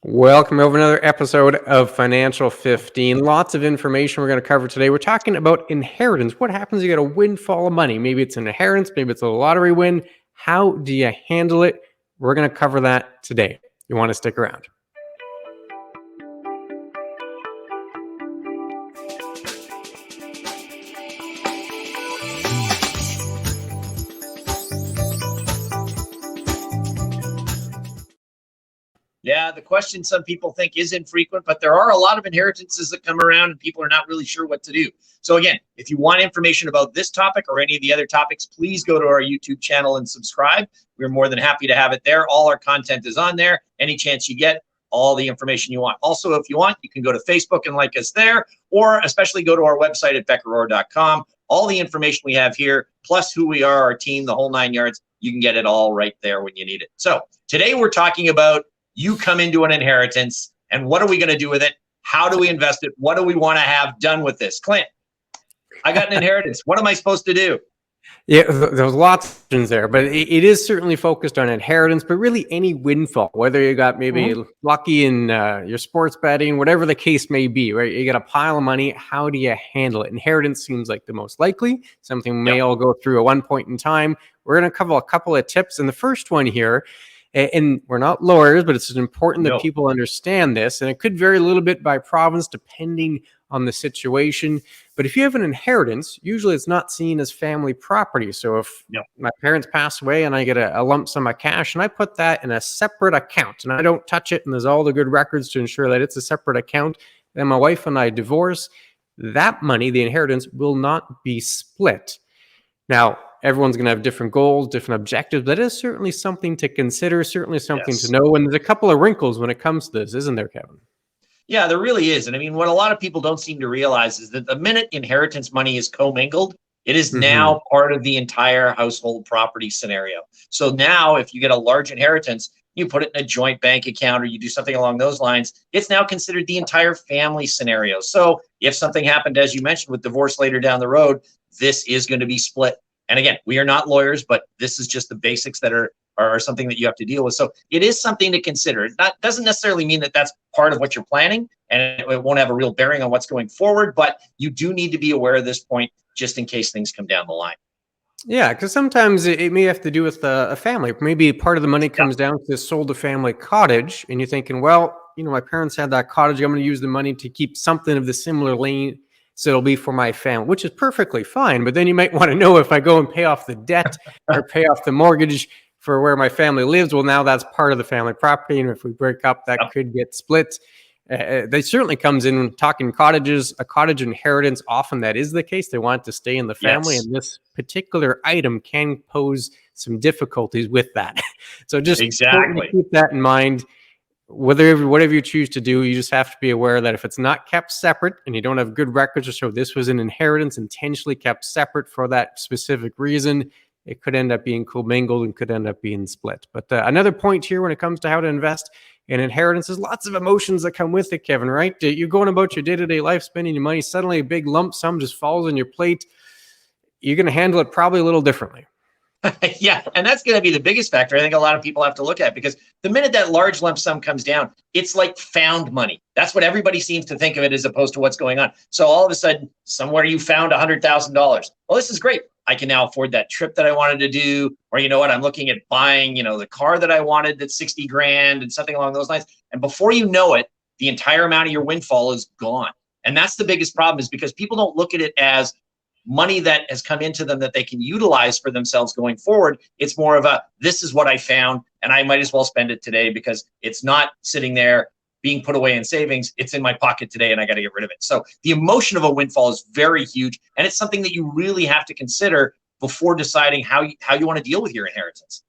Welcome over another episode of Financial 15. Lots of information we're going to cover today. We're talking about inheritance. What happens if you get a windfall of money? Maybe it's an inheritance, maybe it's a lottery win. How do you handle it? We're going to cover that today. You want to stick around. Yeah, the question some people think is infrequent, but there are a lot of inheritances that come around and people are not really sure what to do. So again, if you want information about this topic or any of the other topics, please go to our YouTube channel and subscribe. We're more than happy to have it there. All our content is on there. Any chance you get, all the information you want. Also, if you want, you can go to Facebook and like us there, or especially go to our website at beckerorr.com. All the information we have here, plus who we are, our team, the whole 9 yards, you can get it all right there when you need it. So today we're talking about you come into an inheritance, and what are we going to do with it? How do we invest it? What do we want to have done with this? Clint, I got an inheritance. What am I supposed to do? Yeah, there's lots of options there, but it is certainly focused on inheritance, but really any windfall, whether you got maybe lucky in your sports betting, whatever the case may be, right? You got a pile of money. How do you handle it? Inheritance seems like the most likely, something we may all go through at one point in time. We're going to cover a couple of tips. And the first one here, and we're not lawyers, but it's important that people understand this. And it could vary a little bit by province, depending on the situation. But if you have an inheritance, usually it's not seen as family property. So if my parents pass away and I get a lump sum of cash and I put that in a separate account and I don't touch it and there's all the good records to ensure that it's a separate account, then my wife and I divorce, that money, the inheritance, will not be split. Now, everyone's going to have different goals, different objectives. That is certainly something to consider, certainly something to know. And there's a couple of wrinkles when it comes to this, isn't there, Kevin? Yeah, there really is. And I mean, what a lot of people don't seem to realize is that the minute inheritance money is commingled, it is now part of the entire household property scenario. So now if you get a large inheritance, you put it in a joint bank account or you do something along those lines, it's now considered the entire family scenario. So if something happened, as you mentioned, with divorce later down the road, this is going to be split. And again, we are not lawyers, but this is just the basics that are something that you have to deal with. So it is something to consider. It doesn't necessarily mean that that's part of what you're planning, and it won't have a real bearing on what's going forward, but you do need to be aware of this point just in case things come down the line. Yeah, because sometimes it may have to do with a family. Maybe part of the money comes down to this sold a family cottage, and you're thinking, well, my parents had that cottage. I'm going to use the money to keep something of the similar lane. So it'll be for my family, which is perfectly fine. But then you might want to know if I go and pay off the debt or pay off the mortgage for where my family lives, well, now that's part of the family property. And if we break up, that could get split. They certainly comes in talking cottages, a cottage inheritance. Often that is the case. They want to stay in the family. And this particular item can pose some difficulties with that. So just keep that in mind. Whatever you choose to do, you just have to be aware that if it's not kept separate and you don't have good records to show this was an inheritance intentionally kept separate for that specific reason, it could end up being commingled and could end up being split. But another point here when it comes to how to invest in inheritance is lots of emotions that come with it, Kevin, right? You're going about your day-to-day life, spending your money, suddenly a big lump sum just falls on your plate. You're going to handle it probably a little differently. Yeah, and that's going to be the biggest factor I think a lot of people have to look at, because the minute that large lump sum comes down, it's like found money. That's what everybody seems to think of it as opposed to what's going on. So all of a sudden, somewhere you found $100,000. Well, this is great. I can now afford that trip that I wanted to do, or you know what, I'm looking at buying, the car that I wanted that's 60 grand and something along those lines. And before you know it, the entire amount of your windfall is gone. And that's the biggest problem, is because people don't look at it as money that has come into them that they can utilize for themselves going forward. It's more of this is what I found and I might as well spend it today, because it's not sitting there being put away in savings. It's in my pocket today and I got to get rid of it. So the emotion of a windfall is very huge. And it's something that you really have to consider before deciding how you want to deal with your inheritance.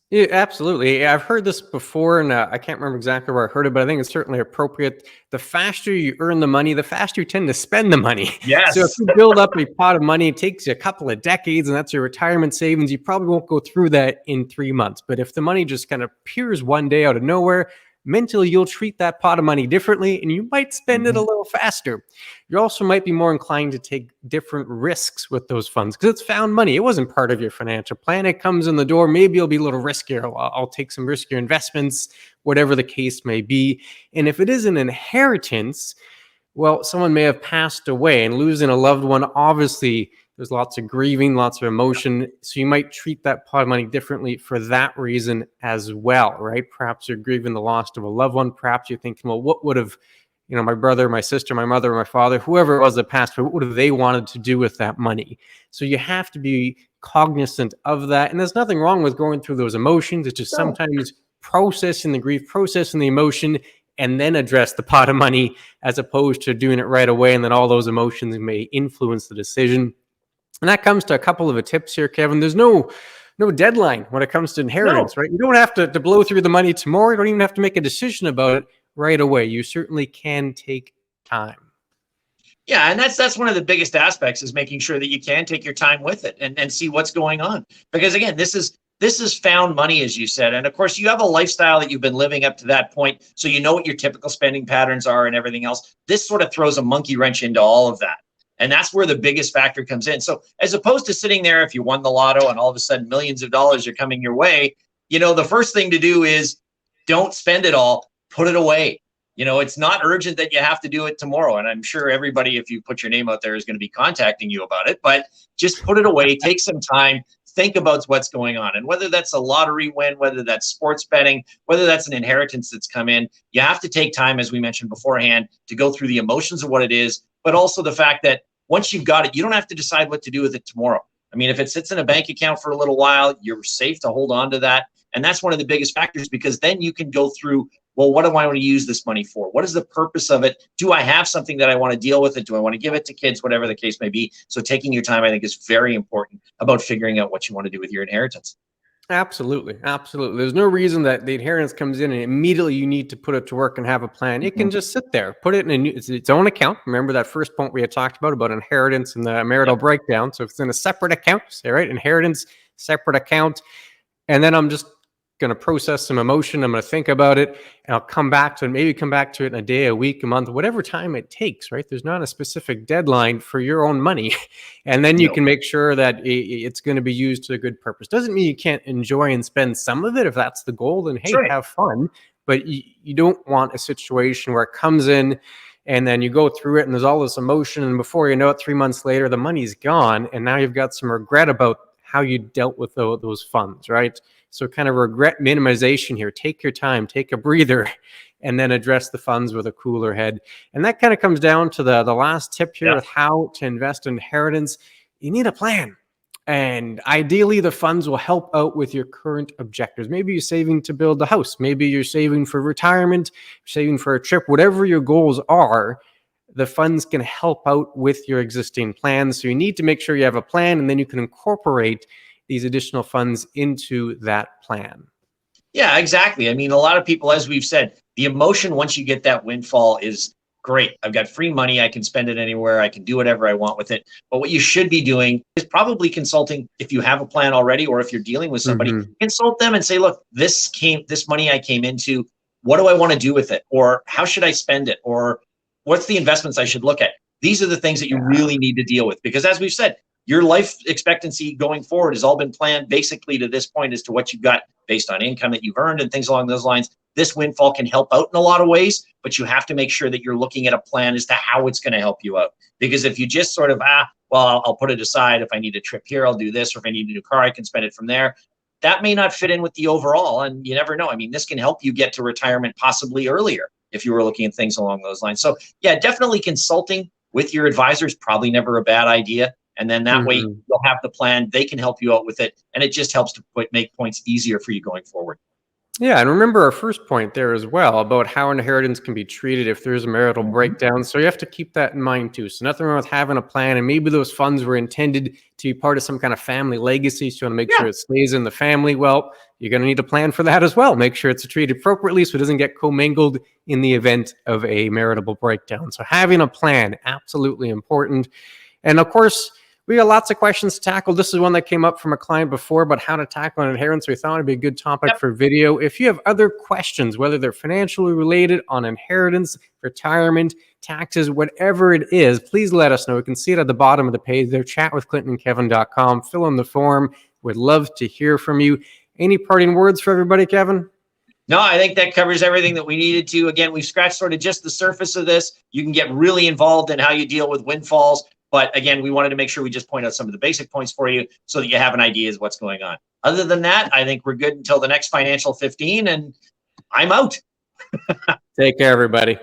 Yeah, absolutely. Yeah, I've heard this before, and I can't remember exactly where I heard it, but I think it's certainly appropriate. The faster you earn the money, the faster you tend to spend the money. Yes. So if you build up a pot of money, it takes you a couple of decades, and that's your retirement savings. You probably won't go through that in 3 months. But if the money just kind of appears one day out of nowhere, mentally you'll treat that pot of money differently and you might spend it a little faster. You also might be more inclined to take different risks with those funds because it's found money. It wasn't part of your financial plan. It comes in the door. Maybe it'll be a little riskier. I'll take some riskier investments, whatever the case may be. And if it is an inheritance, well, someone may have passed away, and losing a loved one, obviously, there's lots of grieving, lots of emotion. So you might treat that pot of money differently for that reason as well, right? Perhaps you're grieving the loss of a loved one. Perhaps you're thinking, well, what would have, my brother, my sister, my mother, my father, whoever it was that passed away, what would have they wanted to do with that money? So you have to be cognizant of that. And there's nothing wrong with going through those emotions. It's just sometimes processing the grief, processing the emotion, and then address the pot of money as opposed to doing it right away. And then all those emotions may influence the decision. And that comes to a couple of tips here, Kevin. There's no deadline when it comes to inheritance, right? You don't have to blow through the money tomorrow. You don't even have to make a decision about it right away. You certainly can take time. Yeah, and that's one of the biggest aspects is making sure that you can take your time with it and see what's going on. Because again, this is found money, as you said. And of course, you have a lifestyle that you've been living up to that point. So you know what your typical spending patterns are and everything else. This sort of throws a monkey wrench into all of that. And that's where the biggest factor comes in. So as opposed to sitting there, if you won the lotto and all of a sudden millions of dollars are coming your way, the first thing to do is don't spend it all, put it away. It's not urgent that you have to do it tomorrow. And I'm sure everybody, if you put your name out there, is going to be contacting you about it, but just put it away, take some time, think about what's going on. And whether that's a lottery win, whether that's sports betting, whether that's an inheritance that's come in, you have to take time, as we mentioned beforehand, to go through the emotions of what it is, but also the fact that once you've got it, you don't have to decide what to do with it tomorrow. I mean, if it sits in a bank account for a little while, you're safe to hold on to that. And that's one of the biggest factors, because then you can go through, well, what do I want to use this money for? What is the purpose of it? Do I have something that I want to deal with it? Do I want to give it to kids? Whatever the case may be. So taking your time, I think, is very important about figuring out what you want to do with your inheritance. Absolutely. Absolutely. There's no reason that the inheritance comes in and immediately you need to put it to work and have a plan. It can just sit there, put it in its own account. Remember that first point we had talked about inheritance and the marital breakdown. So if it's in a separate account, say, right, inheritance, separate account. And then I'm just going to process some emotion. I'm going to think about it, and I'll come back to it in a day, a week, a month, whatever time it takes, right? There's not a specific deadline for your own money. And then you can make sure that it's going to be used to a good purpose. Doesn't mean you can't enjoy and spend some of it. If that's the goal, then hey, have fun. But you don't want a situation where it comes in and then you go through it and there's all this emotion, and before you know it, 3 months later, the money's gone. And now you've got some regret about how you dealt with those funds, right? So kind of regret minimization here. Take your time, take a breather, and then address the funds with a cooler head. And that kind of comes down to the last tip here with how to invest in inheritance. You need a plan. And ideally, the funds will help out with your current objectives. Maybe you're saving to build a house. Maybe you're saving for retirement, saving for a trip, whatever your goals are. The funds can help out with your existing plans. So you need to make sure you have a plan, and then you can incorporate these additional funds into that plan. Yeah, exactly. I mean, a lot of people, as we've said, the emotion once you get that windfall is great. I've got free money. I can spend it anywhere. I can do whatever I want with it. But what you should be doing is probably consulting, if you have a plan already, or if you're dealing with somebody, consult them and say, look, this money I came into, what do I want to do with it? Or how should I spend it? Or what's the investments I should look at? These are the things that you really need to deal with, because as we've said, your life expectancy going forward has all been planned basically to this point as to what you've got based on income that you've earned and things along those lines. This windfall can help out in a lot of ways, but you have to make sure that you're looking at a plan as to how it's going to help you out. Because if you just sort of, I'll put it aside. If I need a trip here, I'll do this. Or if I need a new car, I can spend it from there. That may not fit in with the overall, and you never know. I mean, this can help you get to retirement possibly earlier if you were looking at things along those lines. So yeah, definitely consulting with your advisor is probably never a bad idea. And then that way you'll have the plan. They can help you out with it. And it just helps to make points easier for you going forward. Yeah, and remember our first point there as well about how inheritance can be treated if there's a marital breakdown. So you have to keep that in mind too. So nothing wrong with having a plan, and maybe those funds were intended to be part of some kind of family legacy. So you want to make sure it stays in the family. Well, you're going to need a plan for that as well. Make sure it's treated appropriately so it doesn't get commingled in the event of a marital breakdown. So having a plan, absolutely important. And of course, We got lots of questions to tackle. This is one that came up from a client before about how to tackle an inheritance. We thought it'd be a good topic Yep. for video. If you have other questions, whether they're financially related, on inheritance, retirement, taxes, whatever it is, please let us know. You can see it at the bottom of the page there, chatwithclintonkevin.com. Fill in the form. We'd love to hear from you. Any parting words for everybody, Kevin? No, I think that covers everything that we needed to. Again, we've scratched sort of just the surface of this. You can get really involved in how you deal with windfalls. But again, we wanted to make sure we just point out some of the basic points for you so that you have an idea of what's going on. Other than that, I think we're good until the next Financial 15, and I'm out. Take care, everybody.